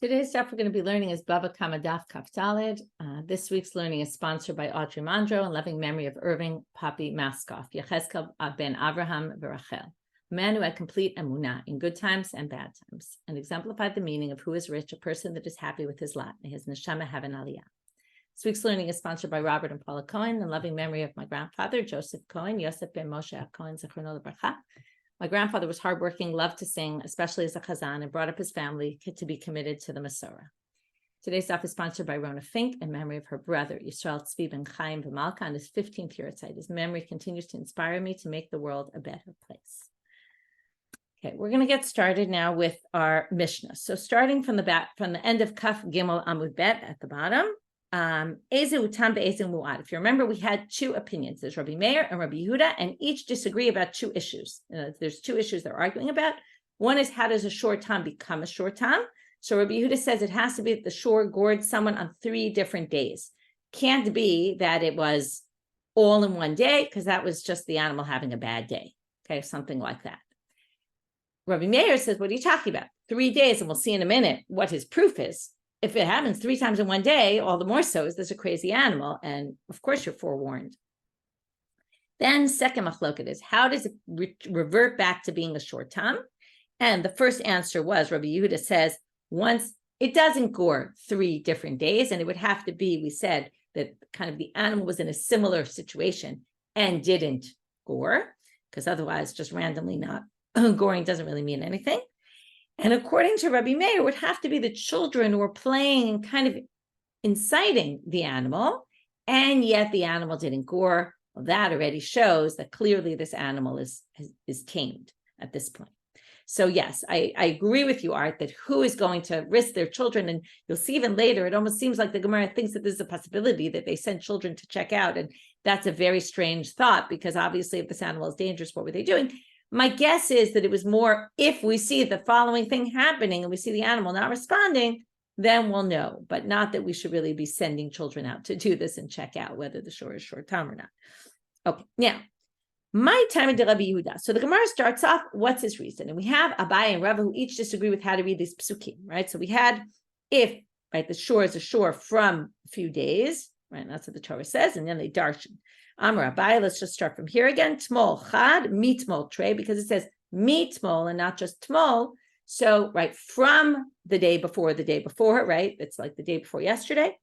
Today's stuff we're going to be learning is Bava Kamma Daf Kaf Daled. This week's learning is sponsored by Audrey Mondro in loving memory of Irving Poppy Maskoff, Yechezkel ben Avraham Verachel, a man who had complete emunah in good times and bad times, and exemplified the meaning of who is rich, a person that is happy with his lot, and his neshama have an aliyah. This week's learning is sponsored by Robert and Paula Cohen in loving memory of my grandfather, Joseph Cohen, Yosef ben Moshe Cohen, Zechrono Lebracha. My grandfather was hardworking, loved to sing, especially as a chazan, and brought up his family to be committed to the Masorah. Today's stuff is sponsored by Rona Fink in memory of her brother, Yisrael Tzvi ben Chaim V'Malka, on his 15th year at His memory continues to inspire me to make the world a better place. Okay, we're going to get started now with our Mishna. So starting from the end of Kaf Gimel Amud Bet at the bottom, if you remember, we had two opinions. There's Rabbi Meir and Rabbi Yehuda, and each disagree about two issues. There's two issues they're arguing about. One is, how does a shor tam become a shor tam? So Rabbi Yehuda says it has to be that the shor gored someone on 3 different days. Can't be that it was all in one day, because that was just the animal having a bad day. Okay, something like that. Rabbi Meir says, what are you talking about? 3 days, and we'll see in a minute what his proof is. If it happens 3 times in one day, all the more so is this a crazy animal, and of course you're forewarned. Then second machloket is, how does it revert back to being a shor tam? And the first answer was, Rabbi Yehuda says, once it doesn't gore 3 different days, and it would have to be, we said that kind of the animal was in a similar situation and didn't gore, because otherwise just randomly not goring doesn't really mean anything. And according to Rabbi Meir, it would have to be the children who were playing and kind of inciting the animal, and yet the animal didn't gore. Well, that already shows that clearly this animal is tamed at this point. So yes, I agree with you, Art, that who is going to risk their children? And you'll see even later, it almost seems like the Gemara thinks that there's a possibility that they send children to check out. And that's a very strange thought, because obviously if this animal is dangerous, what were they doing? My guess is that it was more, if we see the following thing happening and we see the animal not responding, then we'll know, but not that we should really be sending children out to do this and check out whether the shor is shor tam or not. Okay, now, my time of Rabbi Yehuda. So the Gemara starts off, what's his reason? And we have Abai and Rava who each disagree with how to read these psukim, right? So we had, if, right, the shor is a shor from a few days, right? That's what the Torah says, and then they darshan. Amar Abai, let's just start from here again. Tmol chad, mitmol trey, because it says mitmol and not just tmol. So, right, from the day before, right? It's like the day before yesterday.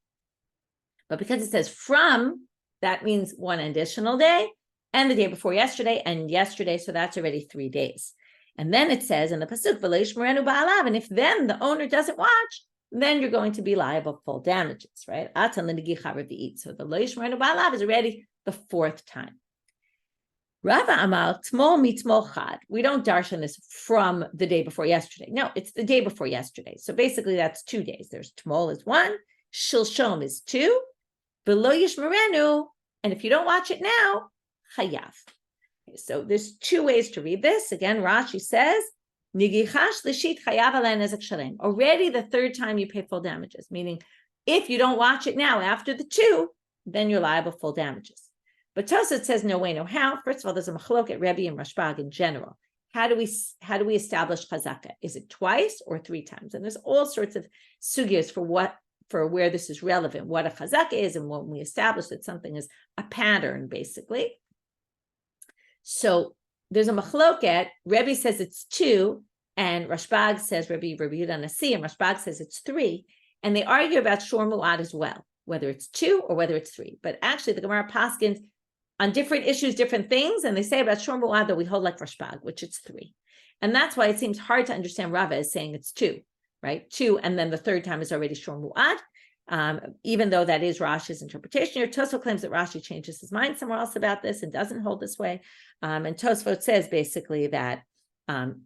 But because it says from, that means one additional day, and the day before yesterday, and yesterday, so that's already 3 days. And then it says in the pasuk, v'leish merenu ba'alav, and if then the owner doesn't watch, then you're going to be liable for full damages, right? Atan l'negicha revi'it. So the v'leish merenu ba'alav is already the 4th time. Rava amal tmol mitmol chad. We don't darshan this from the day before yesterday. No, it's the day before yesterday. So basically that's 2 days. There's tmol is 1, shilshom is 2, below yishmerenu, and if you don't watch it now, chayav. So there's 2 ways to read this. Again, Rashi says, nigicha shlishit chayav alei nezek shalem. Already the 3rd time you pay full damages, meaning if you don't watch it now after the 2, then you're liable for full damages. But Tosefta says no way, no how. First of all, there's a machloket Rebbe and Rashbag in general. How do we establish chazaka? Is it twice or 3 times? And there's all sorts of sugyas for where this is relevant, what a chazaka is, and when we establish that something is a pattern, basically. So there's a machloket. Rebbe says it's 2, and Rashbag says Rabbi Yehuda Nasi, and Rashbag says it's 3, and they argue about shor muad as well, whether it's 2 or whether it's 3. But actually, the Gemara paskins on different issues, different things, and they say about shor muad that we hold like Rashbag, which it's 3. And that's why it seems hard to understand Rava as saying it's 2, right? 2, and then the 3rd time is already shor muad, even though that is Rashi's interpretation here. Tosefta claims that Rashi changes his mind somewhere else about this and doesn't hold this way. And Tosefta says basically that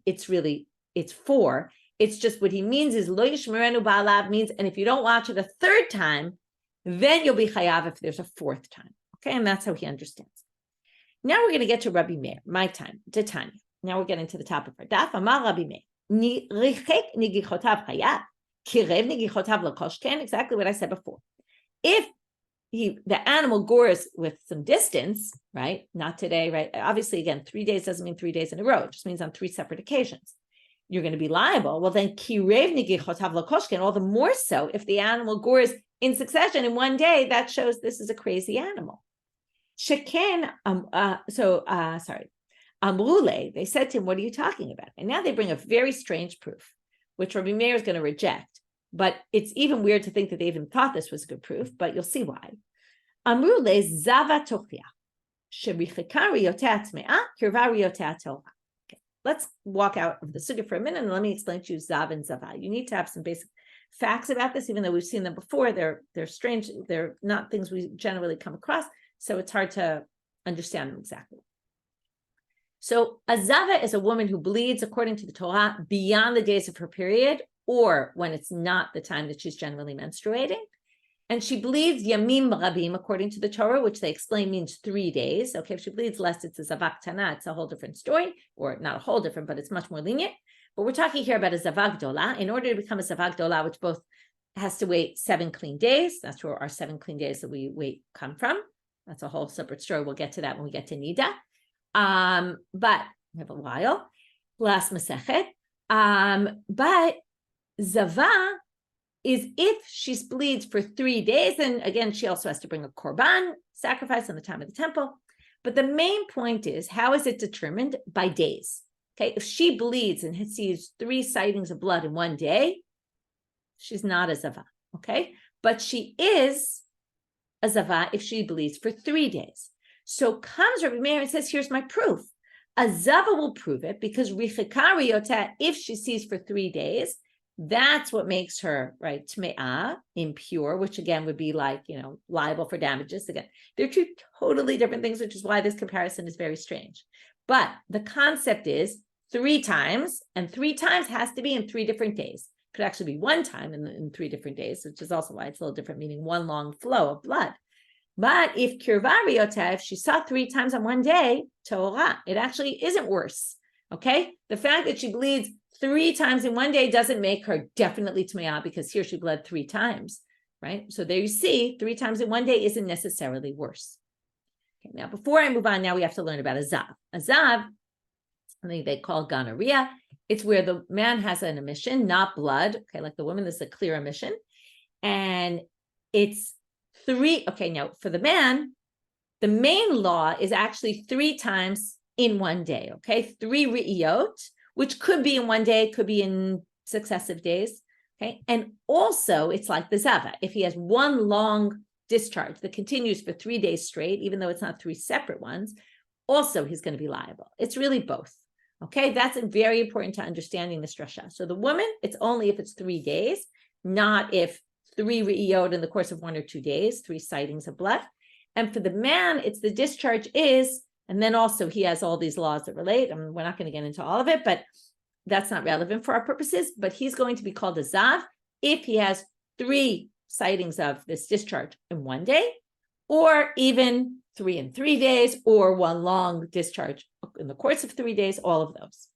it's 4. It's just what he means is lo yishmerenu ba'alav means, and if you don't watch it a 3rd time, then you'll be chayav if there's a 4th time. Okay, and that's how he understands. Now we're going to get to Rabbi Meir, my time, to Tanya. Now we're getting to the top of our daf. Amar Rabbi Meir, richek nigichotav chayav, kirev nigichotav lakoshken, exactly what I said before. If the animal gores with some distance, right? Not today, right? Obviously, again, 3 days doesn't mean 3 days in a row. It just means on 3 separate occasions. you're going to be liable. Well, then kirev nigichot havlakoshkin, all the more so if the animal gores in succession in one day, that shows this is a crazy animal. Sheken, Amrule, they said to him, what are you talking about? And now they bring a very strange proof, which Rabbi Meir is going to reject. But it's even weird to think that they even thought this was good proof, but you'll see why. Amrule Zava tochia. Let's walk out of the sugya for a minute and let me explain to you Zava and Zov. You need to have some basic facts about this, even though we've seen them before. They're strange. They're not things we generally come across, so it's hard to understand them exactly. So a Zava is a woman who bleeds according to the Torah beyond the days of her period, or when it's not the time that she's generally menstruating. And she bleeds yamim rabim according to the Torah, which they explain means 3 days. Okay, if she bleeds less, it's a zava ktana, it's a whole different story, or not a whole different, but it's much more lenient. But we're talking here about a zava gdola. In order to become a zava gdola, which both has to wait 7 clean days, that's where our 7 clean days that we wait come from. That's a whole separate story. We'll get to that when we get to nida. But we have a while. Last masechet. But zava is if she bleeds for 3 days, and again, she also has to bring a korban, sacrifice on the time of the temple. But the main point is, how is it determined? By days. Okay, if she bleeds and sees 3 sightings of blood in one day, she's not a zava, okay? But she is a zava if she bleeds for 3 days. So comes Rabbi Meir and says, here's my proof. A zava will prove it because richikari yota, if she sees for 3 days, that's what makes her, right, tme'ah, impure, which again would be like, liable for damages. Again, they're 2 totally different things, which is why this comparison is very strange. But the concept is 3 times, and 3 times has to be in 3 different days. It could actually be 1 time in 3 different days, which is also why it's a little different, meaning 1 long flow of blood. But if kirvari yota, if she saw 3 times on one day, Torah, it actually isn't worse. Okay, the fact that she bleeds 3 times in one day doesn't make her definitely tme'ah, because here she bled 3 times, right? So there you see, 3 times in one day isn't necessarily worse. Okay, now before I move on, now we have to learn about a zav. A zav, something they call gonorrhea. It's where the man has an emission, not blood. Okay, like the woman, this is a clear emission, and it's 3. Okay, now for the man, the main law is actually 3 times in one day. Okay, 3 re'iyot, which could be in one day, could be in successive days. Okay, and also it's like the zava. If he has 1 long discharge that continues for 3 days straight, even though it's not 3 separate ones, also he's going to be liable. It's really both. Okay, that's very important to understanding this drasha. So the woman, it's only if it's 3 days, not if 3 re'iyot in the course of 1 or 2 days, 3 sightings of blood. And for the man, it's the discharge is, and then also he has all these laws that relate. I mean, we're not going to get into all of it, but that's not relevant for our purposes. But he's going to be called a zav if he has 3 sightings of this discharge in one day, or even 3 in 3 days, or 1 long discharge in the course of 3 days, all of those.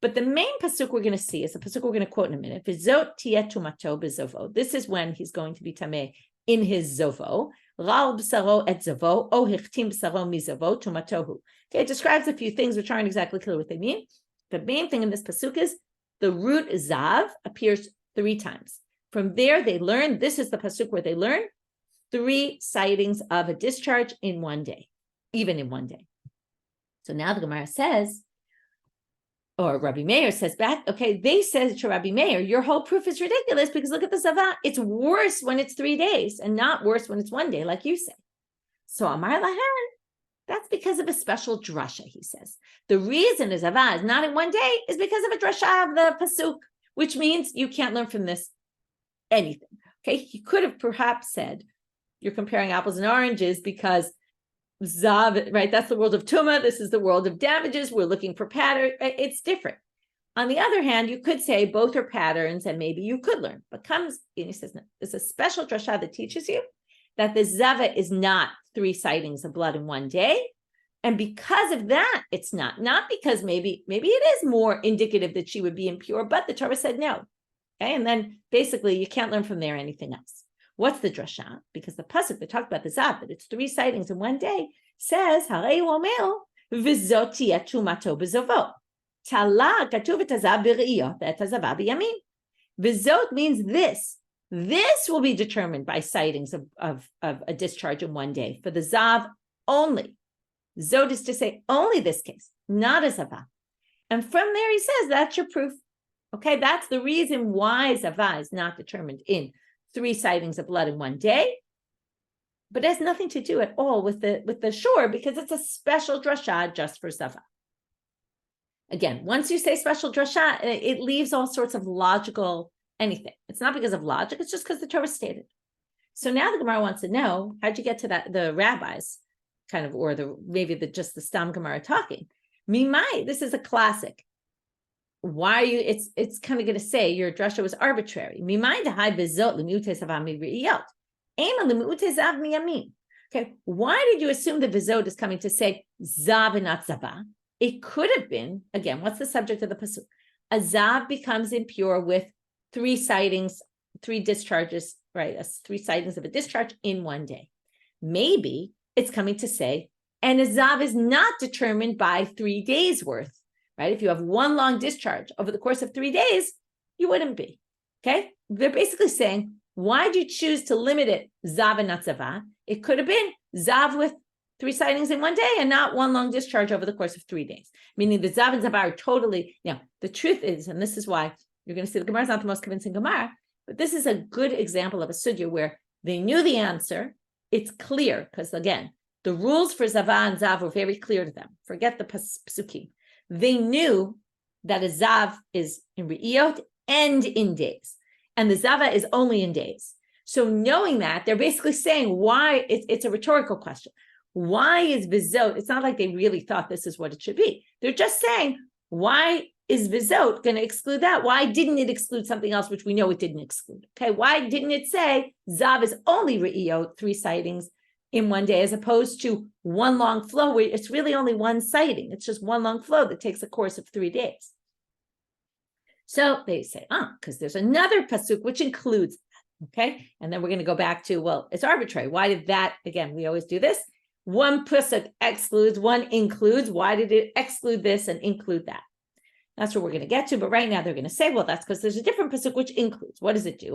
But the main pasuk we're going to see is a pasuk we're going to quote in a minute. V'zot tiyeh tumato b'zovo. This is when he's going to be tameh in his zovo. Ral b'saro et zovo, o hichtim b'saro mizovo tumatohu. Okay, it describes a few things which aren't exactly clear what they mean. The main thing in this pasuk is the root zav appears 3 times. From there, they learn, this is the pasuk where they learn 3 sightings of a discharge in one day, even in one day. So now the Gemara says, or Rabbi Meir says back, okay, they said to Rabbi Meir, your whole proof is ridiculous because look at the zava. It's worse when it's 3 days and not worse when it's 1 day, like you say. So Amar Lahan, that's because of a special drasha, he says. The reason a zava is not in 1 day is because of a drasha of the pasuk, which means you can't learn from this anything. Okay, he could have perhaps said, you're comparing apples and oranges because Zav, right? That's the world of Tuma. This is the world of damages. We're looking for pattern. It's different. On the other hand, you could say both are patterns and maybe you could learn. But comes, and he says, no, there's a special drasha that teaches you that the Zava is not 3 sightings of blood in 1 day. And because of that, it's not because maybe it is more indicative that she would be impure, but the Torah said no. Okay, and then basically you can't learn from there anything else. What's the drasha? Because the pasuk that talked about the zav, that it's 3 sightings in 1 day, says, "Harei omel v'zot tiyeh tumato b'zovo." Tala katuv et hazav b're'iyot et hazava b'yamin. V'zot means this. This will be determined by sightings of a discharge in one day for the Zav only. Zot is to say only this case, not a Zava. And from there he says that's your proof. Okay, that's the reason why Zava is not determined in 3 sightings of blood in one day, but it has nothing to do at all with the shor because it's a special drasha just for Zava. Again, once you say special drasha, it leaves all sorts of logical anything. It's not because of logic, it's just because the Torah stated. So now the Gemara wants to know, how'd you get to that, the rabbis kind of, or just the Stam Gemara talking. Mimai, this is a classic. Why are you, it's kind of going to say your drasha was arbitrary. Mimai dehai bezot l'miute zav mi'riyot. Ema l'miute zav miyamin. Okay, why did you assume the vizot is coming to say zav and not zava? It could have been, again, what's the subject of the pasuk? A zav becomes impure with 3 sightings, 3 discharges, right? 3 sightings of a discharge in one day. Maybe it's coming to say, and a zav is not determined by 3 days worth, right? If you have 1 long discharge over the course of 3 days, you wouldn't be, okay? They're basically saying, why do you choose to limit it zav and not zava? It could have been zav with 3 sightings in one day and not 1 long discharge over the course of 3 days. Meaning the zav and zava are totally, the truth is, and this is why you're going to see the Gemara is not the most convincing Gemara, but this is a good example of a sugya where they knew the answer. It's clear because, again, the rules for Zava and Zov were very clear to them. Forget the pasukim. They knew that a Zav is in Re'iyot and in days, and the Zava is only in days. So knowing that, they're basically saying why, it's a rhetorical question. Why is Vizot? It's not like they really thought this is what it should be. They're just saying, why is Vizot going to exclude that? Why didn't it exclude something else, which we know it didn't exclude? Okay, why didn't it say Zav is only Re'iyot, 3 sightings in one day, as opposed to 1 long flow where it's really only 1 sighting. It's just 1 long flow that takes a course of 3 days. So they say, because there's another pasuk which includes that, okay? And then we're going to go back to, well, it's arbitrary. Why did that, again, we always do this. 1 pasuk excludes, 1 includes. Why did it exclude this and include that? That's what we're going to get to. But right now they're going to say, well, that's because there's a different pasuk which includes. What does it do?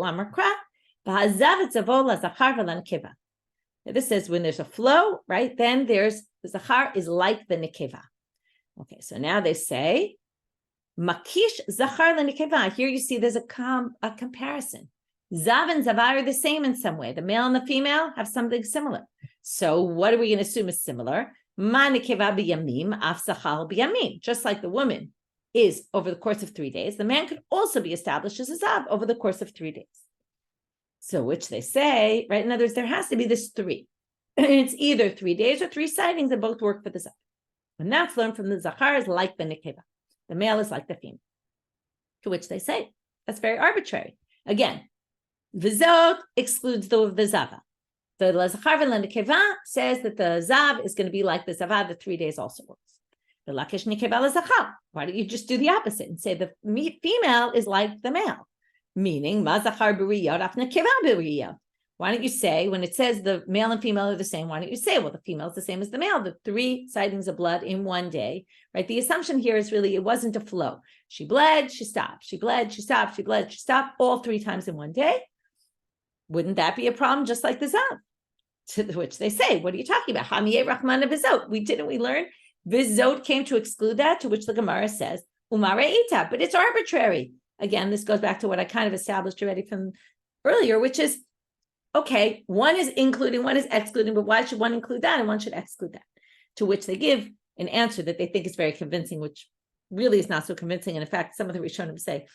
This says when there's a flow, right? Then the zachar is like the nekeva. Okay, so now they say, makish zachar la nekeva. Here you see there's a comparison. Zav and Zava are the same in some way. The male and the female have something similar. So what are we going to assume is similar? Ma nekeva b'yamim, af zachar b'yamin. Just like the woman is over the course of 3 days, the man could also be established as a Zav over the course of 3 days. So which they say, right? In other words, there has to be this 3. It's either 3 days or 3 sightings that both work for the Zav. And that's learned from the Zachar is like the Nekeva. The male is like the female. To which they say, that's very arbitrary. Again, Vizot excludes the Zava. The Zachar and the Nekeva says that the Zav is going to be like the Zava, the 3 days also works. The Lakish Nekeva Zachar. Why don't you just do the opposite and say the female is like the male? Meaning, why don't you say, when it says the male and female are the same, why don't you say, well, the female is the same as the male, the 3 sightings of blood in one day, right? The assumption here is really, it wasn't a flow. She bled, she stopped, she bled, she stopped, she bled, she stopped, all 3 times in one day. Wouldn't that be a problem just like the Zav? To which they say, what are you talking about? Hamiyeh Rahmana Vizot. We learn? Vizot came to exclude that, to which the Gemara says, Umare Ita, but it's arbitrary. Again, this goes back to what I kind of established already from earlier, which is, okay, one is including, one is excluding, but why should one include that and one should exclude that? To which they give an answer that they think is very convincing, which really is not so convincing. And in fact, some of the Rishonim say,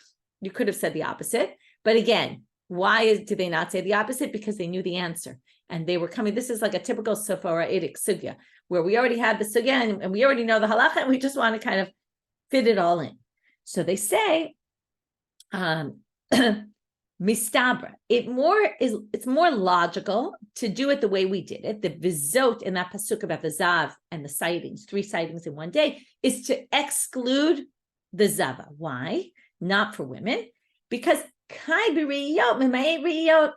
you could have said the opposite. But again, did they not say the opposite? Because they knew the answer. And they were coming, this is like a typical Sophoraitic sugya, where we already had the sugya and we already know the halacha, and we just want to kind of fit it all in. So they say, mistabra. It's more logical to do it the way we did it. The vizot in that pasuk about the zav and the sightings, 3 sightings in one day, is to exclude the zava. Why? Not for women, because kai b'riyot mimayet riyot.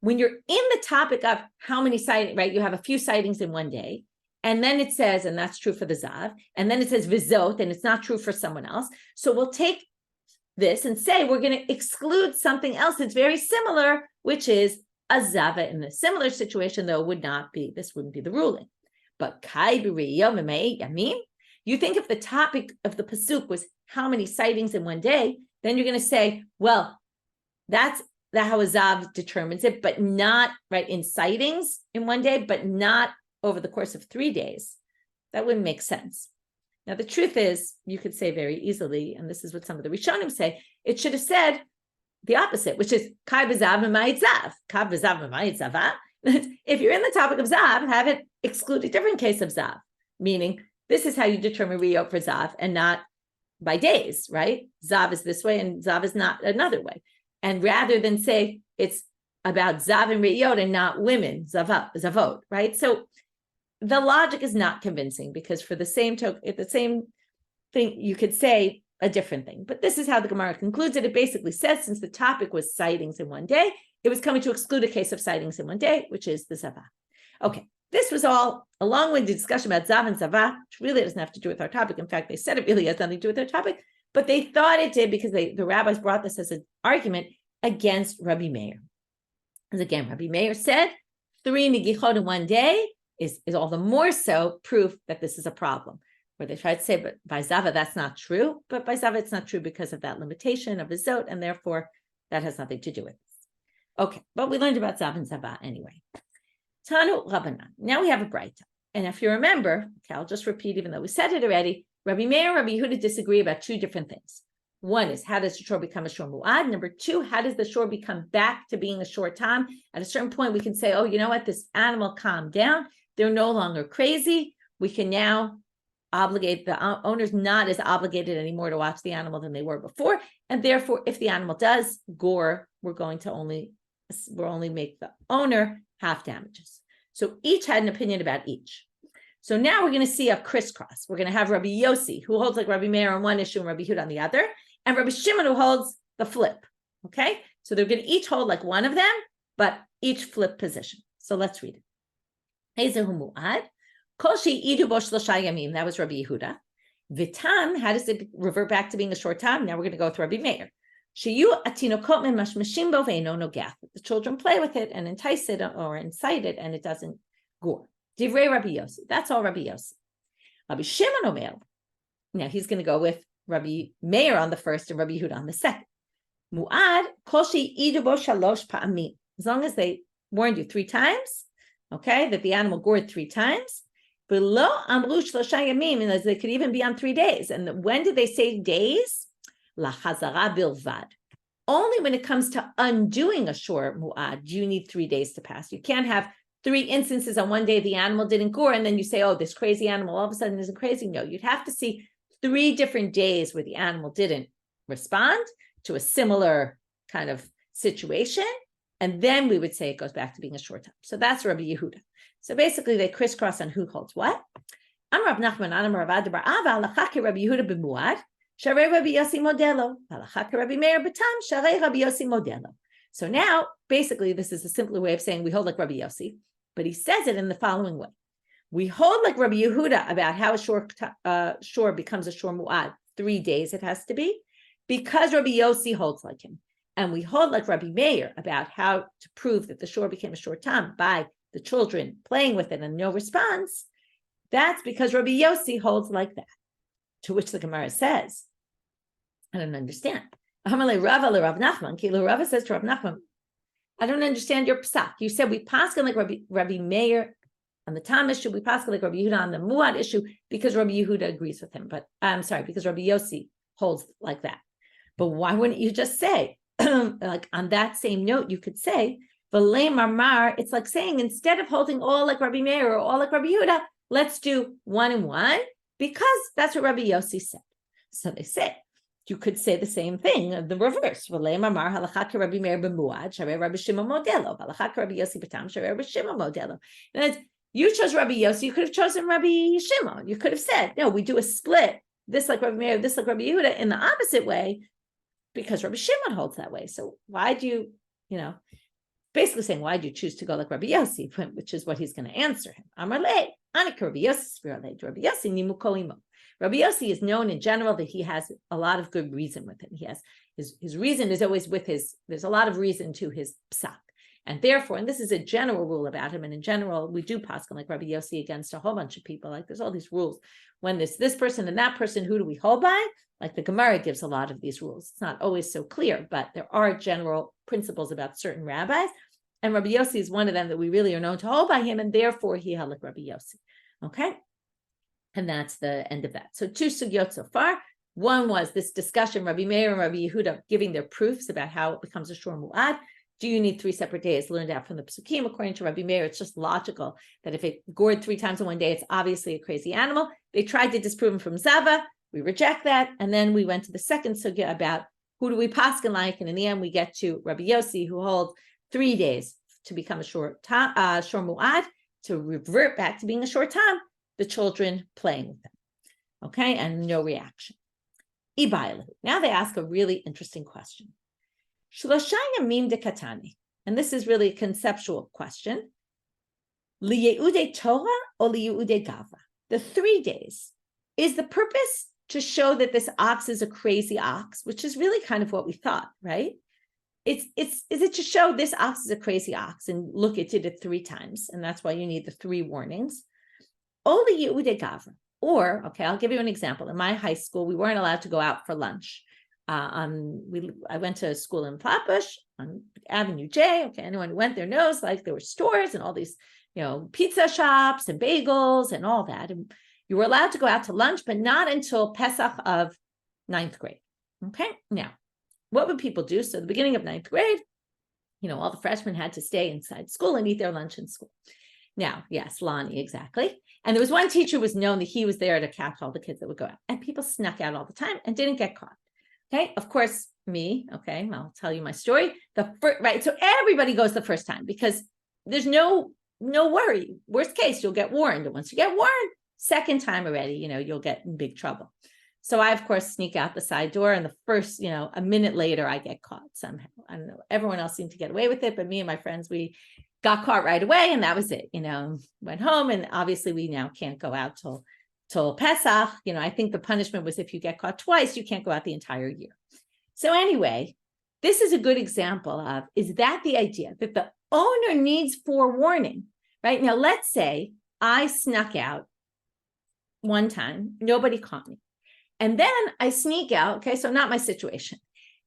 When you're in the topic of how many sightings, right? You have a few sightings in one day, and then it says, and that's true for the Zav, and then it says vizot, and it's not true for someone else. So we'll take this and say we're going to exclude something else that's very similar, which is a Zava in a similar situation, though this wouldn't be the ruling. But you think if the topic of the pasuk was how many sightings in one day, then you're going to say, well, that's how a Zav determines it, but not in sightings in one day, but not over the course of 3 days. That wouldn't make sense. Now, the truth is, you could say very easily, and this is what some of the Rishonim say, it should have said the opposite, which is kai b'zav v'mayit zav. Kai b'zav v'mayit zava. If you're in the topic of Zav, have it exclude a different case of Zav, meaning this is how you determine riyot for Zav and not by days, right? Zav is this way and Zav is not another way. And rather than say it's about Zav and riyot and not women, zavot, right? So the logic is not convincing because for the same thing, you could say a different thing. But this is how the Gemara concludes it. It basically says, since the topic was sightings in one day, it was coming to exclude a case of sightings in one day, which is the Zava. Okay, this was all a long-winded discussion about Zava and Zov, which really doesn't have to do with our topic. In fact, they said it really has nothing to do with their topic, but they thought it did because the rabbis brought this as an argument against Rabbi Meir. Because again, Rabbi Meir said 3 negichot in one day is all the more so proof that this is a problem. Where they tried to say, but by Zava, that's not true. But by Zava, it's not true because of that limitation of vizot, and therefore that has nothing to do with this. Okay, but we learned about Zava and Zava anyway. Tanu Rabbanit. Now we have a Braita. And if you remember, okay, I'll just repeat, even though we said it already, Rabbi Meir and Rabbi Yehuda disagree about 2 different things. One is, how does the shor become a shor muad? Number 2, how does the shor become back to being a shor tam? At a certain point, we can say, oh, you know what? This animal calmed down. They're no longer crazy. We can now obligate the owner's not as obligated anymore to watch the animal than they were before. And therefore, if the animal does gore, we'll only make the owner half damages. So each had an opinion about each. So now we're going to see a crisscross. We're going to have Rabbi Yosi, who holds like Rabbi Meir on one issue and Rabbi Yehuda on the other, and Rabbi Shimon, who holds the flip. Okay, so they're going to each hold like one of them, but each flip position. So let's read it. Ezehu muad. That was Rabbi Yehuda. Vitam, how does it revert back to being a short time? Now we're going to go with Rabbi Meir. The children play with it and entice it or incite it, and it doesn't gore. Divrei Rabbi Yosi. That's all Rabbi Yosi. Rabbi Shimon Omer. Now he's going to go with Rabbi Meir on the first and Rabbi Yehuda on the second. Muad koshi idubo shalosh pa'amim. As long as they warned you 3 times, okay, that the animal gored 3 times. Below amru shlosha yamim, and they could even be on 3 days. And when did they say days? La chazara bilvad. Only when it comes to undoing a shor muad, do you need 3 days to pass. You can't have 3 instances on one day the animal didn't gore, and then you say, oh, this crazy animal all of a sudden isn't crazy. No, you'd have to see 3 different days where the animal didn't respond to a similar kind of situation, and then we would say it goes back to being a short time. So that's Rabbi Yehuda. So basically, they crisscross on who holds what. Am Rav Nachman, Am Rav Ada bar Ava, Alachake Rabbi Yehuda b'muad, Sharei Rabbi Yosi modelo, Alachake Rabbi Meir b'tam, Sharei Rabbi Yosi modelo. So now, basically, this is a simpler way of saying we hold like Rabbi Yosi, but he says it in the following way. We hold like Rabbi Yehuda about how a shor becomes a shor muad. 3 days it has to be, because Rabbi Yosi holds like him. And we hold like Rabbi Meir about how to prove that the shor became a shor tam by the children playing with it and no response. That's because Rabbi Yosi holds like that. To which the Gemara says, I don't understand. Rava says to Rav Nachman, I don't understand your psak. You said we paskin like Rabbi Meir on the Tam issue, we paskin like Rabbi Yehuda on the Muad issue because Rabbi Yehuda agrees with him. But I'm sorry, because Rabbi Yosi holds like that. But why wouldn't you just say, like on that same note, you could say, it's like saying, instead of holding all like Rabbi Meir or all like Rabbi Yehuda, let's do 1 and 1, because that's what Rabbi Yosi said. So they say, you could say the same thing, the reverse. You chose Rabbi Yosi, you could have chosen Rabbi Shimon. You could have said, no, we do a split, this like Rabbi Meir, this like Rabbi Yehuda, in the opposite way, because Rabbi Shimon holds that way. So why do you basically saying, why do you choose to go like Rabbi Yosi, which is what he's going to answer him. Amar le, anik Rabbi Yosi, Rabbi Yosi nimu kolimo. Rabbi Yosi is known in general that he has a lot of good reason with him. He has his reason is always with there's a lot of reason to his psak. And therefore, and this is a general rule about him, and in general, we do paskin like Rabbi Yosi against a whole bunch of people. Like there's all these rules. When there's this person and that person, who do we hold by? Like the Gemara gives a lot of these rules. It's not always so clear, but there are general principles about certain rabbis. And Rabbi Yosi is one of them that we really are known to hold by him, and therefore he held like Rabbi Yosi. Okay? And that's the end of that. So 2 sugyot so far. One was this discussion, Rabbi Meir and Rabbi Yehuda giving their proofs about how it becomes a shor muad. Do you need 3 separate days? Learned out from the Psukim. According to Rabbi Meir, it's just logical that if it gored 3 times in one day, it's obviously a crazy animal. They tried to disprove him from Zava. We reject that. And then we went to the second sugya about who do we paskin like? And in the end, we get to Rabbi Yosi, who holds 3 days to become a shor muad, to revert back to being a shor tam, the children playing with them. Okay, and no reaction. Now they ask a really interesting question. And this is really a conceptual question. Torah or gava? The 3 days, is the purpose to show that this ox is a crazy ox, which is really kind of what we thought, right? Is it to show this ox is a crazy ox, and look, it did it 3 times, and that's why you need the 3 warnings. Gava. Or, okay, I'll give you an example. In my high school, we weren't allowed to go out for lunch. I went to school in Flatbush on Avenue J. Okay, anyone who went there knows, like, there were stores and all these, pizza shops and bagels and all that. And you were allowed to go out to lunch, but not until Pesach of 9th grade. Okay, now, what would people do? So the beginning of 9th grade, all the freshmen had to stay inside school and eat their lunch in school. Now, yes, Lonnie, exactly. And there was one teacher who was known that he was there to catch all the kids that would go out. And people snuck out all the time and didn't get caught. Okay, of course, me, okay, I'll tell you my story. Right, so everybody goes the first time because there's no worry. Worst case, you'll get warned. And once you get warned, second time already, you'll get in big trouble. So I, of course, sneak out the side door, and the first, a minute later, I get caught somehow. I don't know. Everyone else seemed to get away with it, but me and my friends, we got caught right away, and that was it. Went home, and obviously we now can't go out till Pesach. I think the punishment was if you get caught twice, you can't go out the entire year. So anyway, this is a good example of, is that the idea that the owner needs forewarning, right? Now, let's say I snuck out one time, nobody caught me. And then I sneak out, okay, so not my situation.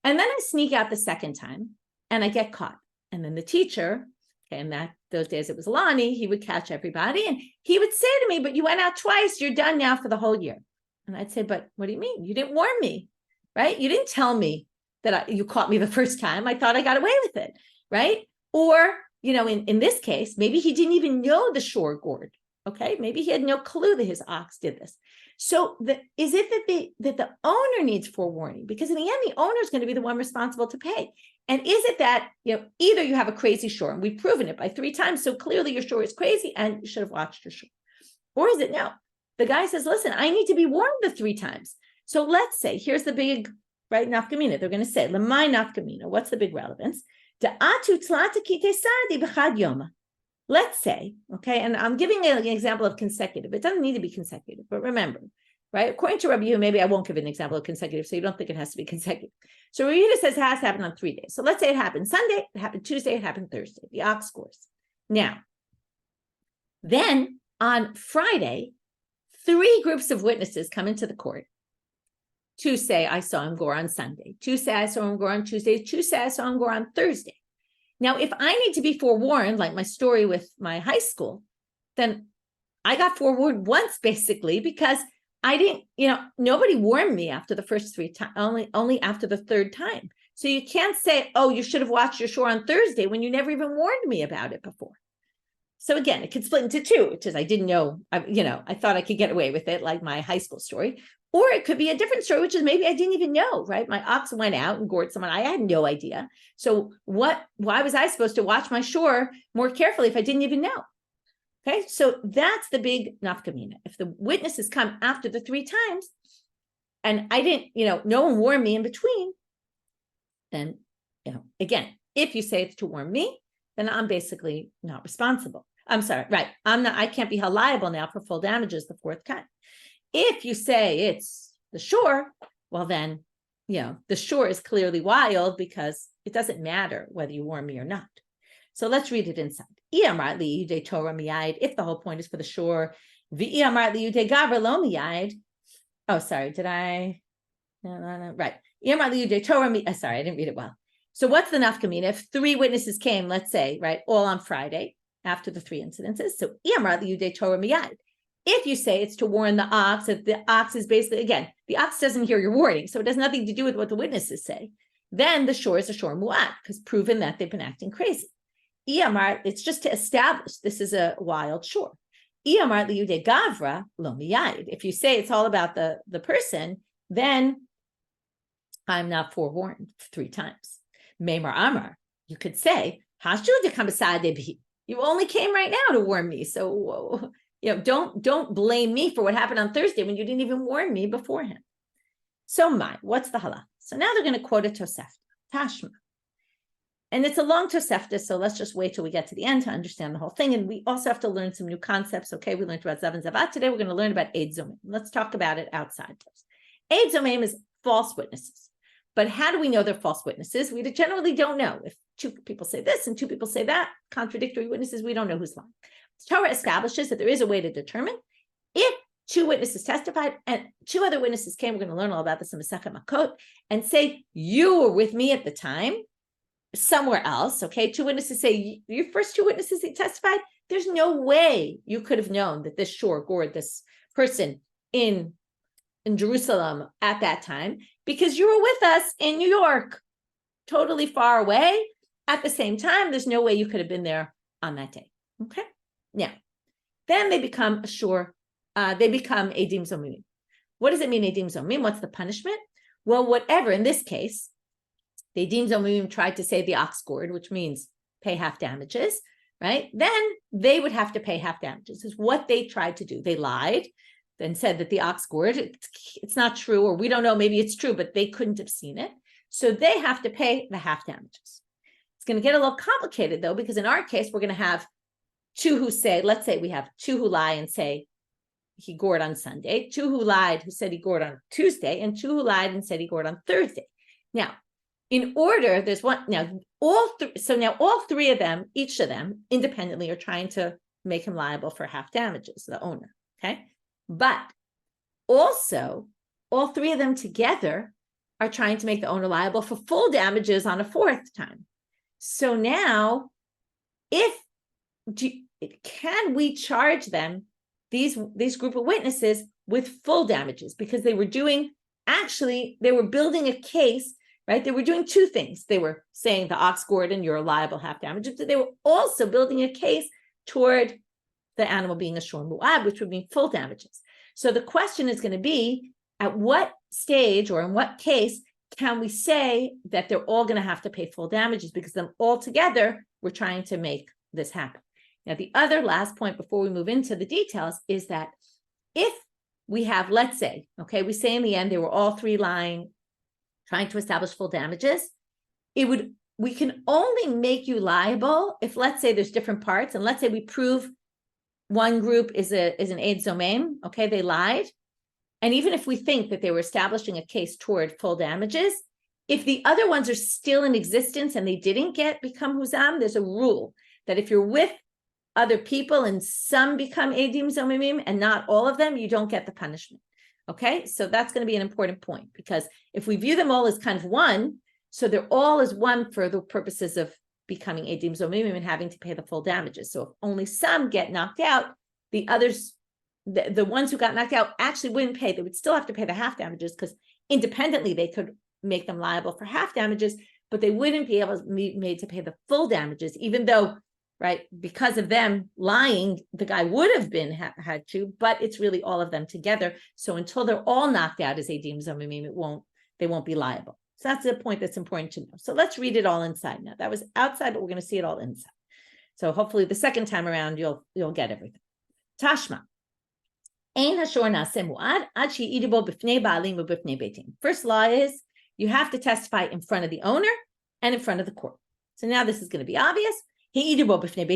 And then I sneak out the second time and I get caught. And then the teacher, okay, and those days it was Lonnie, he would catch everybody and he would say to me, but you went out twice, you're done now for the whole year. And I'd say, but what do you mean? You didn't warn me, right? You didn't tell me that you caught me the first time. I thought I got away with it, right? Or, in this case, maybe he didn't even know the shor gored, okay? Maybe he had no clue that his ox did this. So is it that the owner needs forewarning? Because in the end, the owner is going to be the one responsible to pay. And is it that, either you have a crazy shor, and we've proven it by 3 times, so clearly your shor is crazy and you should have watched your shor. Or is it no? The guy says, listen, I need to be warned the 3 times. So let's say, here's the big, right, nafkamina. They're going to say, lemay nafkamina. What's the big relevance? Let's say, okay, and I'm giving an example of consecutive. It doesn't need to be consecutive, but remember, right? According to Rabbi Yehuda, maybe I won't give an example of consecutive, so you don't think it has to be consecutive. So Rabbi Yehuda says it has to happen on 3 days. So let's say it happened Sunday, it happened Tuesday, it happened Thursday. The ox scores. Now, then on Friday, 3 groups of witnesses come into the court. 2 say I saw him gore on Sunday. 2 say I saw him gore on Tuesday. 2 say I saw him gore on Thursday. Now, if I need to be forewarned, like my story with my high school, then I got forewarned once, basically, because I didn't, nobody warned me after the first 3 times, only after the 3rd time. So you can't say, oh, you should have watched your shor on Thursday when you never even warned me about it before. So again, it could split into 2, which is I didn't know, I thought I could get away with it, like my high school story. Or it could be a different story, which is maybe I didn't even know, right? My ox went out and gored someone. I had no idea. So why was I supposed to watch my shor more carefully if I didn't even know? Okay, so that's the big nafkamina. If the witnesses come after the 3 times and I didn't, no one warned me in between, then, again, if you say it's to warn me, then I'm basically not responsible. I'm sorry, right? I can't be held liable now for full damages the fourth kind. If you say it's the shor, well then, the shor is clearly wild because it doesn't matter whether you warn me or not. So let's read it inside. If the whole point is for the shor, oh, sorry, did I? No, right. Sorry, I didn't read it well. So what's the nafkamina? If 3 witnesses came, let's say, right, all on Friday after the 3 incidences. So if you say it's to warn the ox, that the ox is basically, again, the ox doesn't hear your warning, so it has nothing to do with what the witnesses say, then the shor is a shor muad, because proven that they've been acting crazy. It's just to establish this is a wild shor. If you say it's all about the person, then I'm not forewarned 3 times. Meimar Amar, you could say, you only came right now to warn me. So, don't blame me for what happened on Thursday when you didn't even warn me beforehand. So what's the halach? So now they're going to quote a Tosefta, Tashma. And it's a long Tosefta, so let's just wait till we get to the end to understand the whole thing. And we also have to learn some new concepts. Okay, we learned about Zava and Zov. Today we're going to learn about exempt. Let's talk about it outside first. Exempt is false witnesses. But how do we know they're false witnesses? We generally don't know. If 2 people say this and 2 people say that, contradictory witnesses, we don't know who's lying. Torah establishes that there is a way to determine if 2 witnesses testified and 2 other witnesses came. We're going to learn all about this in Masechet Makot, and say, you were with me at the time somewhere else. Okay, 2 witnesses say, your first 2 witnesses that testified, there's no way you could have known that this shor gored this person in Jerusalem at that time, because you were with us in New York, totally far away. At the same time, there's no way you could have been there on that day. Okay. Now, then they become a shor. They become edim zomim. What does it mean, edim zomim? What's the punishment? Well, whatever. In this case, the edim zomim tried to say the ox gored, which means pay half damages, right? Then they would have to pay half damages. Is what they tried to do. They lied and said that the ox gored. It's not true, or we don't know, maybe it's true, but they couldn't have seen it. So they have to pay the half damages. It's going to get a little complicated, though, because in our case, we're going to have 2 who say, let's say we have 2 who lie and say he gored on Sunday, 2 who lied who said he gored on Tuesday, and 2 who lied and said he gored on Thursday. Now, in order, there's one, now all 3 of them, each of them independently are trying to make him liable for half damages, the owner, okay? But also, all 3 of them together are trying to make the owner liable for full damages on a 4th time. So now, can we charge them, these group of witnesses, with full damages? Because they were building a case, right? They were doing 2 things. They were saying the ox gored and you're liable half damages, but they were also building a case toward the animal being a shor muad, which would mean full damages. So the question is going to be, at what stage or in what case can we say that they're all going to have to pay full damages, because then all together we're trying to make this happen. Now, the other last point before we move into the details is that if we have, let's say, okay, we say in the end they were all 3 lying, trying to establish full damages, we can only make you liable if, let's say, there's different parts, and let's say we prove one group is an eid zomem, okay, they lied. And even if we think that they were establishing a case toward full damages, if the other ones are still in existence and they didn't become huzam, there's a rule that if you're with other people and some become edim zomimim and not all of them, you don't get the punishment. Okay, so that's going to be an important point, because if we view them all as kind of one, so they're all as one for the purposes of becoming edim zomimim and having to pay the full damages. So if only some get knocked out, the others, the ones who got knocked out actually wouldn't pay. They would still have to pay the half damages, because independently they could make them liable for half damages, but they wouldn't be able to be made to pay the full damages, even though, right, because of them lying, the guy would have been had to, but it's really all of them together. So until they're all knocked out as edim zomimim, they won't be liable. So that's a point that's important to know. So let's read it all inside now. That was outside, but we're going to see it all inside. So hopefully the second time around, you'll get everything. Tashma. First law is you have to testify in front of the owner and in front of the court. So now this is going to be obvious. Or b'fnei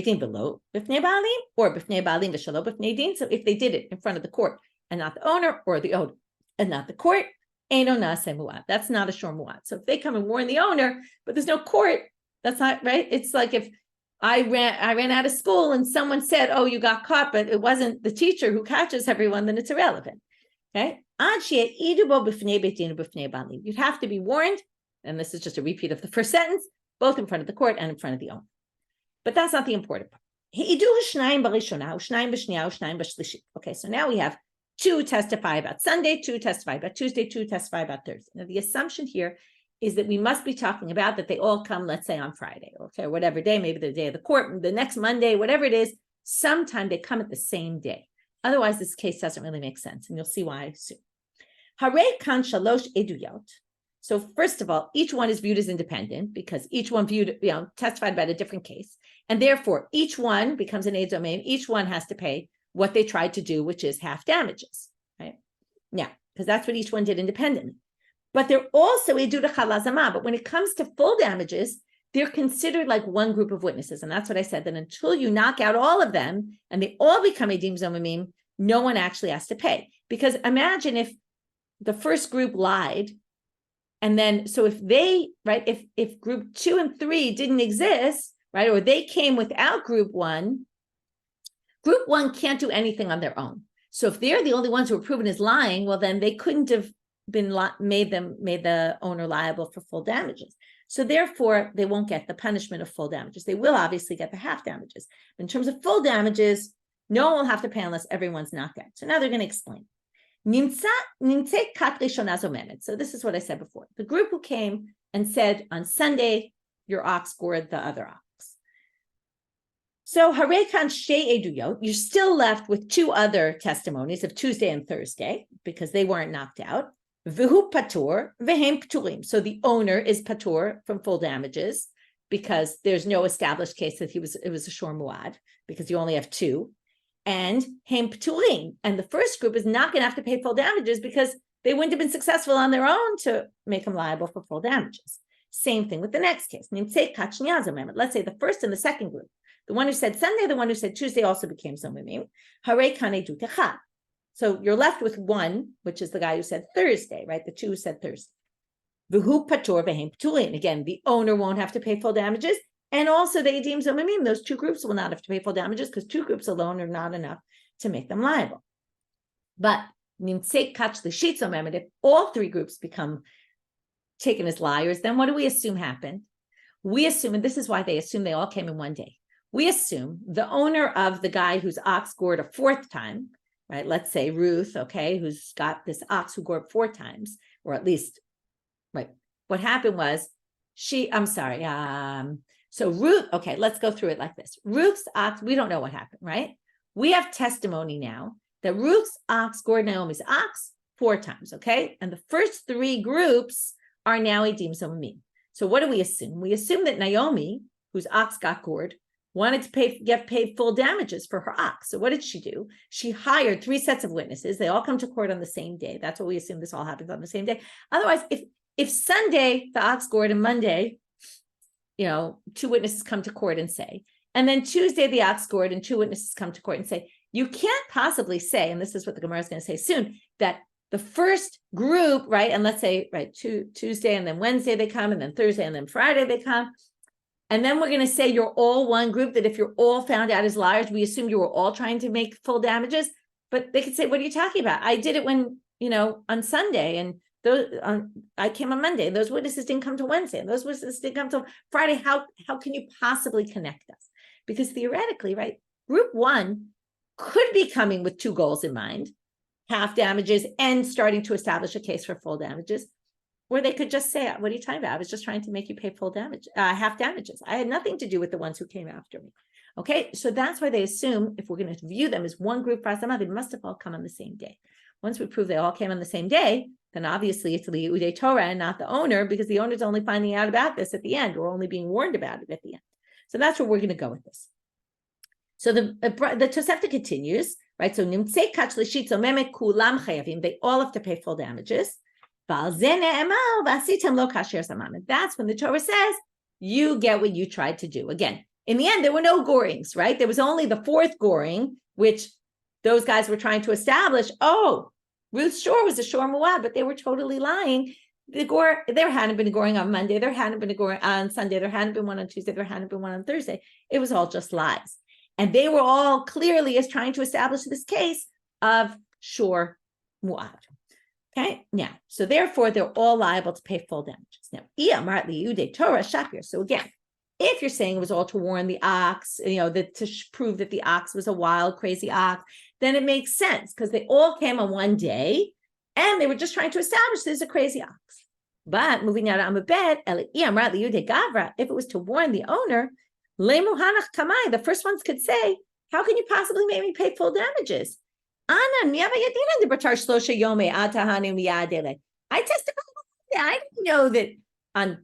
ba'alim v'shelo b'fnei din. So if they did it in front of the court and not the owner, or the owner and not the court, eino na'aseh muad. That's not a shor muad. So if they come and warn the owner, but there's no court, that's not right. It's like if I ran out of school and someone said, "Oh, you got caught," but it wasn't the teacher who catches everyone, then it's irrelevant. Okay? You'd have to be warned, and this is just a repeat of the first sentence, both in front of the court and in front of the owner. But that's not the important part. Okay, so now we have 2 testify about Sunday, 2 testify about Tuesday, 2 testify about Thursday. Now, the assumption here is that we must be talking about that they all come, let's say, on Friday, okay, whatever day, maybe the day of the court, the next Monday, whatever it is, sometime they come at the same day. Otherwise, this case doesn't really make sense, and you'll see why soon. Harei kan shalosh eduyot. So first of all, each one is viewed as independent because each one testified about a different case. And therefore, each one becomes an eid zomeim. Each one has to pay what they tried to do, which is half damages, right? Now, because that's what each one did independently. But they're also edu chalazama. But when it comes to full damages, they're considered like one group of witnesses. And that's what I said, that until you knock out all of them and they all become edim zomimim, no one actually has to pay. Because imagine if the first group lied, and then, so if they, right, if group 2 and 3 didn't exist, right, or they came without group 1 can't do anything on their own. So if they're the only ones who are proven as lying, well, then they couldn't have been made the owner liable for full damages. So therefore, they won't get the punishment of full damages. They will obviously get the half damages. But in terms of full damages, no one will have to pay unless everyone's knocked out. So now they're going to explain. So this is what I said before. The group who came and said on Sunday, your ox gored the other ox. So harekan shei eduyot, you're still left with 2 other testimonies of Tuesday and Thursday because they weren't knocked out. V'hu patur v'hem pturim. So the owner is patur from full damages because there's no established case that it was a shor muad because you only have 2. And hem pturim, and the first group is not going to have to pay full damages because they wouldn't have been successful on their own to make them liable for full damages. Same thing with the next case. Let's say the first and the second group, the one who said Sunday, the one who said Tuesday also became zomimim. Harei kane du techad. So you're left with 1, which is the guy who said Thursday, right? The 2 who said Thursday. V'hu patur v'hem pturim. Again, the owner won't have to pay full damages. And also the edim zomimim, those 2 groups will not have to pay full damages because 2 groups alone are not enough to make them liable. But if all 3 groups become taken as liars, then what do we assume happened? We assume, and this is why they assume they all came in one day. We assume the owner of the guy whose ox gored a 4th time, right? Let's say Ruth, okay, who's got this ox who gored 4 times, or at least, right? What happened was so Ruth, okay, let's go through it like this. Ruth's ox, we don't know what happened, right? We have testimony now that Ruth's ox gored Naomi's ox 4 times, okay? And the first 3 groups are now edim zomimim. So what do we assume? We assume that Naomi, whose ox got gored, wanted to get paid full damages for her ox. So what did she do? She hired 3 sets of witnesses. They all come to court on the same day. That's what we assume, this all happens on the same day. Otherwise, if Sunday the ox gored and Monday, 2 witnesses come to court and say, and then Tuesday the ox gored and 2 witnesses come to court and say, you can't possibly say, and this is what the Gemara is going to say soon, that the first group, right, and let's say, right, Tuesday and then Wednesday they come, and then Thursday and then Friday they come, and then we're going to say you're all one group, that if you're all found out as liars, we assume you were all trying to make full damages. But they could say, what are you talking about? I did it when, on Sunday, and I came on Monday, and those witnesses didn't come to Wednesday, and those witnesses didn't come to Friday. How can you possibly connect us? Because theoretically, right, group 1 could be coming with 2 goals in mind, half damages and starting to establish a case for full damages, or they could just say, what are you talking about? I was just trying to make you pay full damage, half damages. I had nothing to do with the ones who came after me. Okay, so that's why they assume if we're going to view them as one group, they must have all come on the same day. Once we prove they all came on the same day, then obviously it's the Torah and not the owner, because the owner's only finding out about this at the end, or only being warned about it at the end. So that's where we're going to go with this. So the Tosefta continues, right? So nimtzei kach l'shit zomeme kulam chayavim. They all have to pay full damages. And that's when the Torah says, you get what you tried to do. Again, In the end, there were no gorings, right? There was only the fourth goring, which those guys were trying to establish. Oh, Ruth's shor was a shor muad, but they were totally lying. There hadn't been a goring on Monday. There hadn't been a goring on Sunday. There hadn't been one on Tuesday. There hadn't been one on Thursday. It was all just lies. And they were all clearly as trying to establish this case of shor muad. Okay, now, so therefore, they're all liable to pay full damages. Now, Torah shakir. So again, if you're saying it was all to warn the ox, to prove that the ox was a wild, crazy ox, then it makes sense because they all came on one day and they were just trying to establish there's a crazy ox. But moving out on a bed, if it was to warn the owner, the first ones could say, how can you possibly make me pay full damages? I testified. I didn't know that on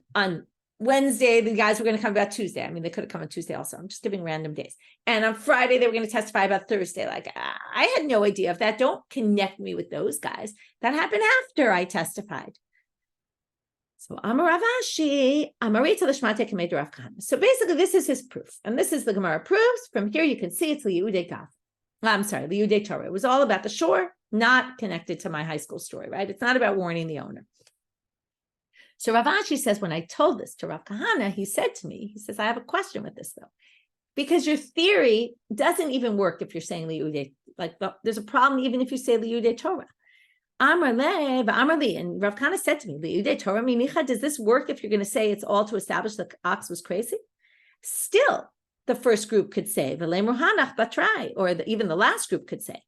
Wednesday, the guys were going to come about Tuesday. I mean, they could have come on Tuesday also. I'm just giving random days. And on Friday, they were going to testify about Thursday. Like, I had no idea of that. Don't connect me with those guys. That happened after I testified. So Amaravashi, Amarita Lishmate Kamei Rav Kamma. So basically, this is his proof. And this is the Gemara proofs. From here, you can see it's Liude Gav. I'm sorry, Liude Torah. It was all about the shor, not connected to my high school story, right? It's not about warning the owner. So Rav Ashi says, when I told this to Rav Kahana, he said to me, he says, I have a question with this though, because your theory doesn't even work if you're saying liude, there's a problem even if you say liude Torah. Amar le, and Rav Kahana said to me, liude Torah mimicha, does this work if you're going to say it's all to establish the ox was crazy? Still, the first group could say, v'lem ruhanach batrai, or even the last group could say,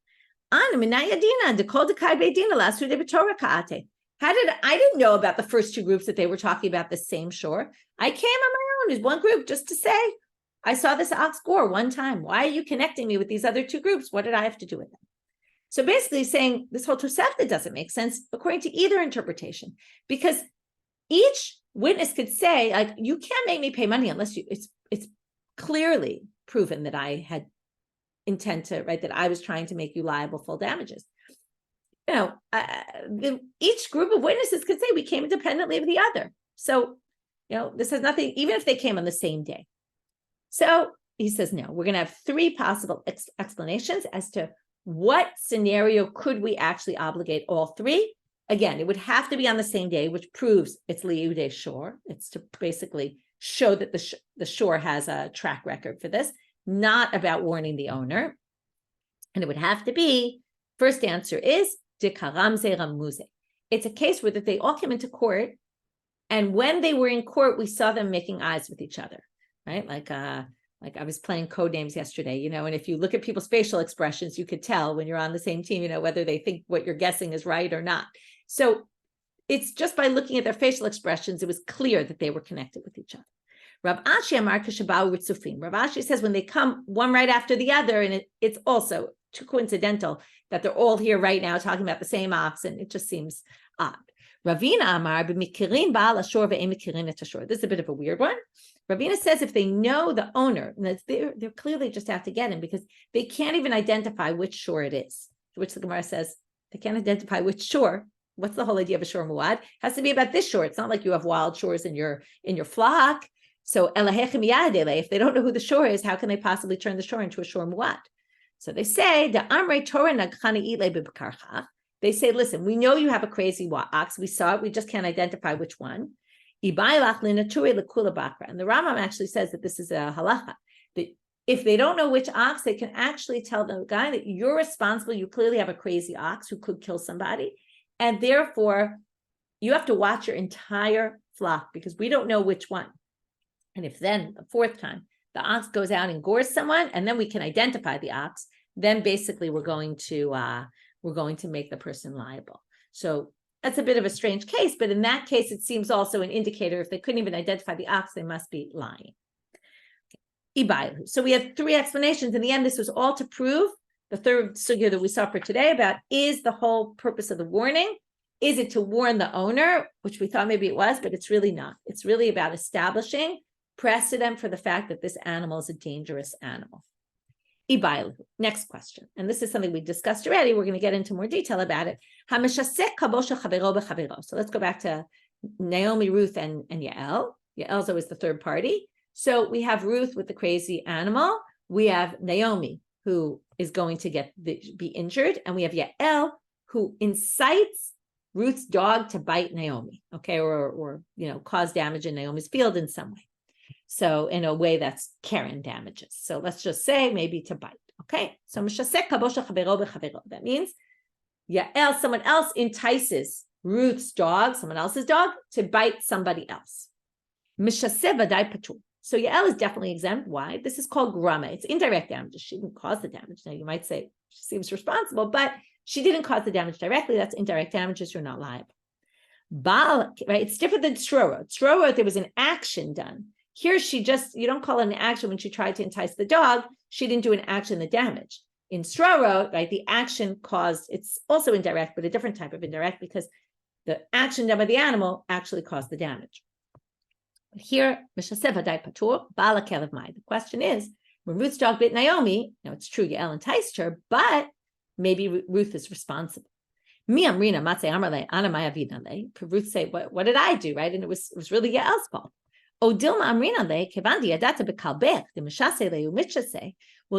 Ana minayadina dekol dekai beidina lasu de b'Torah ka'ate. I didn't know about the first two groups that they were talking about the same shor. I came on my own as one group just to say, I saw this ox gore one time. Why are you connecting me with these other two groups? What did I have to do with them? So basically saying this whole Tosefta doesn't make sense according to either interpretation, because each witness could say, like, you can't make me pay money unless it's clearly proven that I had intent to, right, that I was trying to make you liable full damages. Each group of witnesses could say we came independently of the other. So, this has nothing, even if they came on the same day. So he says, no, we're going to have three possible explanations as to what scenario could we actually obligate all three. Again, it would have to be on the same day, which proves it's liude shor. It's to basically show that the shor has a track record for this, not about warning the owner. And it would have to be, first answer is, it's a case where that they all came into court, and when they were in court, we saw them making eyes with each other, right? Like I was playing code names yesterday, and if you look at people's facial expressions, you could tell when you're on the same team, whether they think what you're guessing is right or not. So it's just by looking at their facial expressions, it was clear that they were connected with each other. Rav Ashi Amar Kashabau Ritzufim. Rav Ashi says when they come one right after the other, and it's also too coincidental that they're all here right now talking about the same ox, and it just seems odd. Ravina Amar b'mikirin ba'al ashor ve'emikirin et ashor. This is a bit of a weird one. Ravina says if they know the owner, and they're clearly just out to get him because they can't even identify which shor it is, which the Gemara says they can't identify which shor. What's the whole idea of a shor muad? It has to be about this shor. It's not like you have wild shors in your flock. So if they don't know who the shor is, how can they possibly turn the shor into a shor muad? So they say, the Amrei Torah nagchani itle b'bkarcha. They say, listen, we know you have a crazy ox. We saw it. We just can't identify which one. And the Rambam actually says that this is a halacha, that if they don't know which ox, they can actually tell the guy that you're responsible. You clearly have a crazy ox who could kill somebody. And therefore, you have to watch your entire flock because we don't know which one. And if then the fourth time, the ox goes out and gores someone, and then we can identify the ox, then basically we're going to make the person liable. So that's a bit of a strange case, but in that case, it seems also an indicator if they couldn't even identify the ox, they must be lying. So we have three explanations. In the end, this was all to prove the third sugya that we saw for today about is the whole purpose of the warning. Is it to warn the owner, which we thought maybe it was, but it's really not. It's really about establishing precedent for the fact that this animal is a dangerous animal. Next question. And this is something we discussed already. We're going to get into more detail about it. So let's go back to Naomi, Ruth, and Yael. Yael's always the third party. So we have Ruth with the crazy animal. We have Naomi, who is going to be injured. And we have Yael, who incites Ruth's dog to bite Naomi, okay, or cause damage in Naomi's field in some way. So in a way that's keren damages. So let's just say maybe to bite, okay? So that means Yael, someone else entices Ruth's dog, someone else's dog, to bite somebody else. So Yael is definitely exempt. Why? This is called grama. It's indirect damage. She didn't cause the damage. Now you might say she seems responsible, but she didn't cause the damage directly. That's indirect damages. You're not liable. Baal, right? It's different than shor. Shor, there was an action done. Here, you don't call it an action when she tried to entice the dog. She didn't do an action, the damage. In shor, right, the action caused, it's also indirect, but a different type of indirect because the action done by the animal actually caused the damage. But here, the question is, when Ruth's dog bit Naomi, now it's true, Yael enticed her, but maybe Ruth is responsible. Ruth say, what did I do, right? And it was really Yael's fault. Well,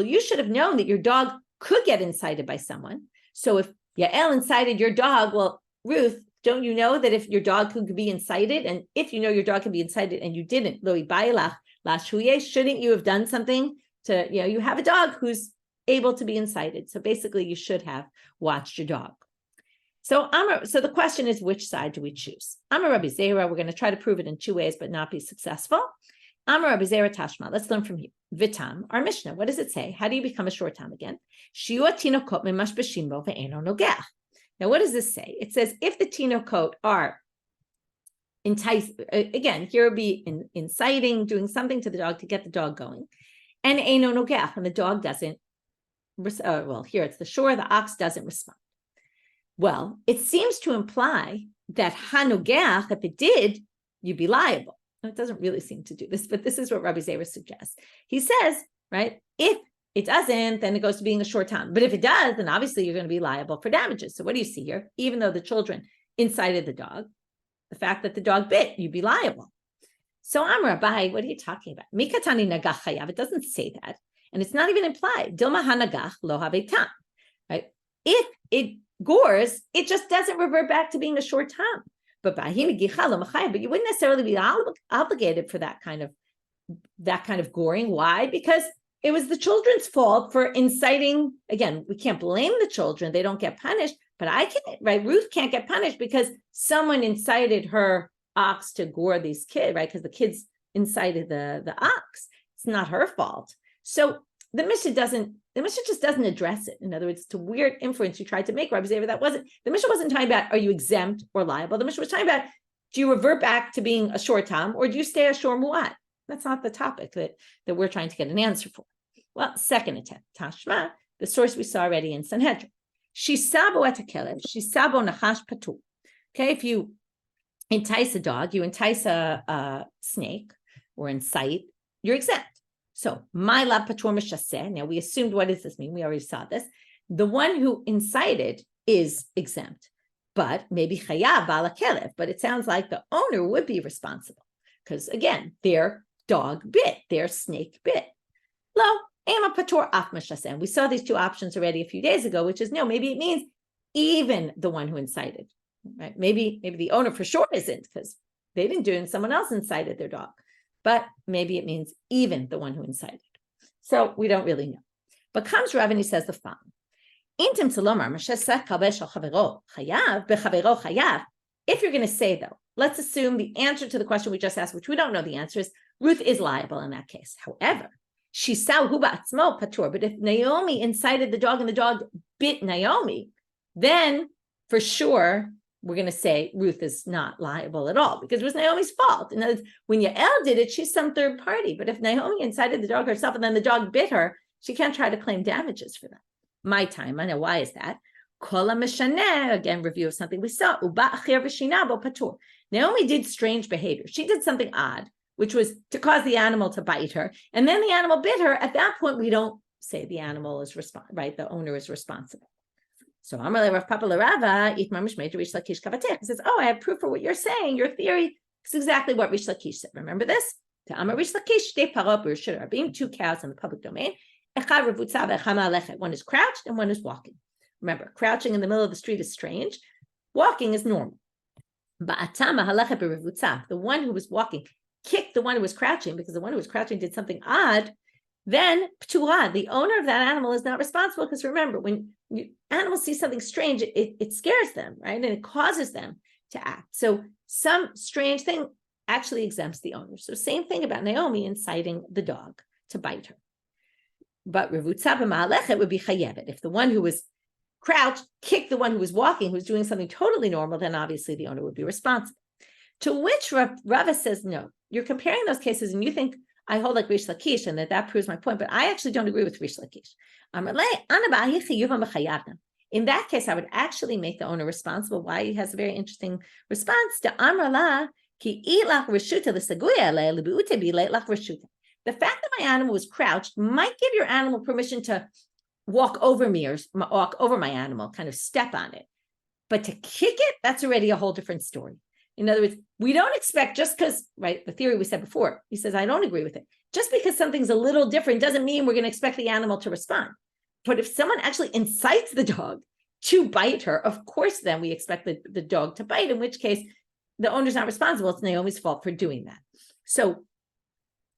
you should have known that your dog could get incited by someone. So if Yael incited your dog, well, Ruth, don't you know that if your dog could be incited, and if you know your dog can be incited and you didn't, shouldn't you have done something to, you have a dog who's able to be incited. So basically you should have watched your dog. So the question is, which side do we choose? Amar Rabbi Zera, we're going to try to prove it in two ways, but not be successful. Amar Rabbi Zera Tashma, let's learn from here. Vitam, our Mishna, what does it say? How do you become a shor tam again? Shiur tinokot memash b'shimbo ve'eno nogach. Now, what does this say? It says, if the tinokot are enticed, again, here would be inciting, doing something to the dog to get the dog going, and eno nogach, and the dog doesn't, here it's the shor, the ox doesn't respond. Well, it seems to imply that hanogach, if it did, you'd be liable. It doesn't really seem to do this, but this is what Rabbi Zera suggests. He says, right, if it doesn't, then it goes to being a shor tam. But if it does, then obviously you're going to be liable for damages. So what do you see here? Even though the children incited the dog, the fact that the dog bit, you'd be liable. So Amar Abai, what are you talking about? Mikatani nagach chayav. It doesn't say that. And it's not even implied. Dilma hanagach lo havetam. Right? If it gores, it just doesn't revert back to being a shor tam. But you wouldn't necessarily be obligated for that kind of goring. Why? Because it was the children's fault for inciting. Again, we can't blame the children; they don't get punished. But I can't, right? Ruth can't get punished because someone incited her ox to gore these kids, right? Because the kids incited the ox. It's not her fault. So the Mishna just doesn't address it. In other words, it's a weird inference you tried to make, Rabbi Zeva. The Mishna wasn't talking about, are you exempt or liable? The Mishna was talking about, do you revert back to being a shor tam, or do you stay a shor muad? That's not the topic that we're trying to get an answer for. Well, second attempt, Tashma, the source we saw already in Sanhedrin. Shisabo et hakelev, shisabo nachash patu. Okay, if you entice a dog, you entice a snake or incite, you're exempt. So, my lab patur mishaseh. Now, we assumed, what does this mean? We already saw this. The one who incited is exempt, but maybe chayav bala kelev. But it sounds like the owner would be responsible because, again, their dog bit, their snake bit. Lo, ema patur af mishaseh. We saw these two options already a few days ago, which is no, maybe it means even the one who incited, right? Maybe the owner for sure isn't because they didn't do it and someone else incited their dog. But maybe it means even the one who incited. So we don't really know. But comes Rava and he says the following. If you're going to say, though, let's assume the answer to the question we just asked, which we don't know the answer, is Ruth is liable in that case. However, she saw huba patur. But if Naomi incited the dog and the dog bit Naomi, then for sure we're going to say Ruth is not liable at all because it was Naomi's fault. In other words, when Yael did it, she's some third party. But if Naomi incited the dog herself and then the dog bit her, she can't try to claim damages for that. My time, I know, why is that? Kola mishaneh, again, review of something we saw. Uba achir v'shinabo patur. Naomi did strange behavior. She did something odd, which was to cause the animal to bite her. And then the animal bit her. At that point, we don't say the animal is right, the owner is responsible. So Amalei Rav Papa Rava, Itmar Mishmei Rish Lakish Kavatech. He says, oh, I have proof for what you're saying. Your theory is exactly what Rish Lakish said. Remember this? To Amar Rish Lakish, they parot b'reshut rabim, 2 cows in the public domain. Echad revutza ve'echad ma'alechet. One is crouched and one is walking. Remember, crouching in the middle of the street is strange. Walking is normal. Ba'atama halechet b'revutza. The one who was walking kicked the one who was crouching because the one who was crouching did something odd. Then p'tura, the owner of that animal is not responsible, because remember, when animals see something strange, it scares them, right? And it causes them to act. So some strange thing actually exempts the owner. So same thing about Naomi inciting the dog to bite her. But revutza b'ma'alechet would be chayevet. If the one who was crouched kicked the one who was walking, who was doing something totally normal, then obviously the owner would be responsible. To which Rava says, no, you're comparing those cases and you think I hold like Rish Lakish and that proves my point, but I actually don't agree with Rish Lakish. In that case, I would actually make the owner responsible. Why? He has a very interesting response to Amrala. The fact that my animal was crouched might give your animal permission to walk over me or walk over my animal, kind of step on it. But to kick it, that's already a whole different story. In other words, we don't expect just because, right, the theory we said before, he says, I don't agree with it. Just because something's a little different doesn't mean we're going to expect the animal to respond. But if someone actually incites the dog to bite her, of course, then we expect the dog to bite, in which case the owner's not responsible. It's Naomi's fault for doing that. So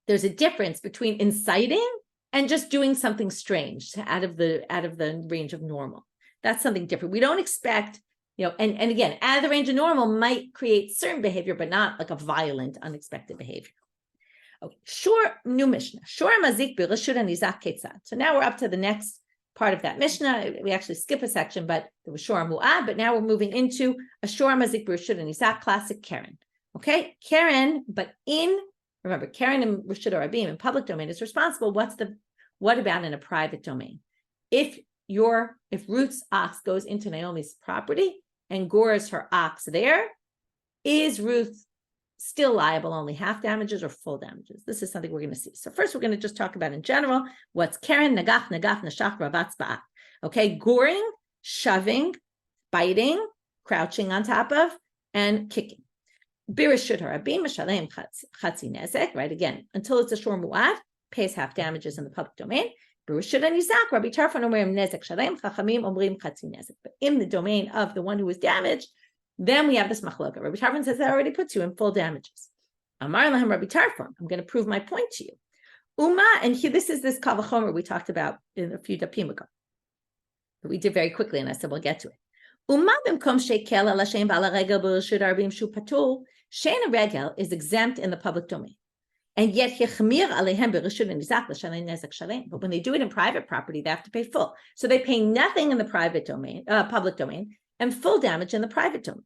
there's a difference between inciting and just doing something strange out of the range of normal. That's something different. We don't expect, and again, out of the range of normal might create certain behavior, but not like a violent, unexpected behavior. Okay, shor, new Mishna. Shor mazik b'reshut hanizak ketzad. So now we're up to the next part of that Mishna. We actually skip a section, but there was shor muad, but now we're moving into a shor mazik b'reshut hanizak, classic keren. Okay, keren, but remember, keren and reshut rabim in public domain is responsible. What about in a private domain? If Ruth's ox goes into Naomi's property and gores her ox there, is Ruth still liable, only half damages or full damages? This is something we're going to see. So first, we're going to just talk about in general what's keren, nagach, nashach, rabatz, ba'at. Okay, goring, shoving, biting, crouching on top of, and kicking. Bireshut harabim mishalem chatzi nezek. Right, again, until it's a shor muad, pays half damages in the public domain. Bireshut hanizak, Rabbi Tarfon omrim nezek shalem, chachamim omrim chatzi nezek. But in the domain of the one who was damaged, then we have this machloka. Rabbi Tarfon says that already puts you in full damages. Amar lahem Rabbi Tarfon, I'm going to prove my point to you. Uma, and here, this is this kal v'chomer we talked about in a few dapim ago. But we did very quickly, and I said we'll get to it. Uma b'mkom shekel ala shein ba'al regel b'reshut arbim shu patur, shein regel is exempt in the public domain. And yet, but when they do it in private property, they have to pay full. So they pay nothing in the private domain, public domain, and full damage in the private domain.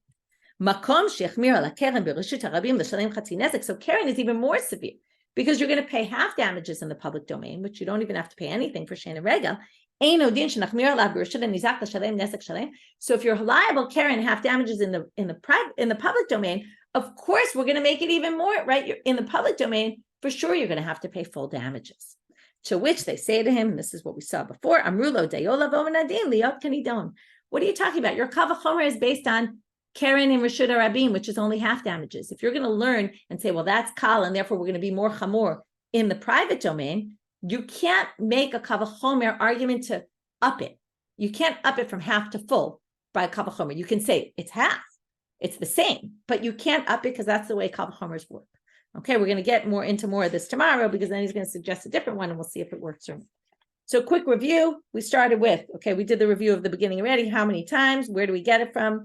So keren is even more severe because you're going to pay half damages in the public domain, which you don't even have to pay anything for shein regel. So if you're liable, keren, half damages in the public domain, of course, we're going to make it even more, right? You're in the public domain, for sure, you're going to have to pay full damages. To which they say to him, and this is what we saw before, Amrulo dayola v'omenadin liot kanidon. What are you talking about? Your kal v'chomer is based on keren and reshut harabim, which is only half damages. If you're going to learn and say, well, that's kal, and therefore we're going to be more chamor in the private domain, you can't make a kal v'chomer argument to up it. You can't up it from half to full by a kal v'chomer. You can say it's half. It's the same, but you can't up it because that's the way kal v'chomers work. Okay, we're going to get into more of this tomorrow because then he's going to suggest a different one and we'll see if it works or not. So quick review, we started with, okay, we did the review of the beginning already. How many times? Where do we get it from?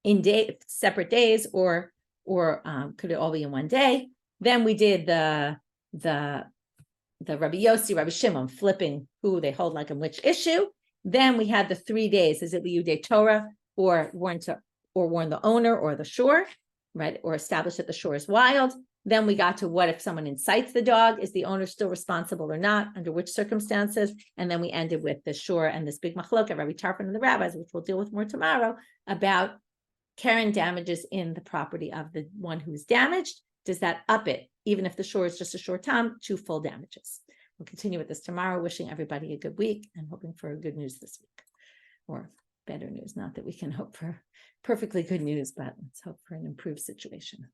In separate days or could it all be in one day? Then we did the Rabbi Yosi, Rabbi Shimon flipping who they hold like in which issue. Then we had the 3 days. Is it liude Torah or warn the owner or the shor, right? Or establish that the shor is wild. Then we got to what if someone incites the dog? Is the owner still responsible or not? Under which circumstances? And then we ended with the shor and this big machloka, Rabbi Tarfon and the rabbis, which we'll deal with more tomorrow, about keren damages in the property of the one who's damaged. Does that up it, even if the shor is just a short time, to full damages? We'll continue with this tomorrow, wishing everybody a good week and hoping for good news this week. Or better news, not that we can hope for perfectly good news, but let's hope for an improved situation.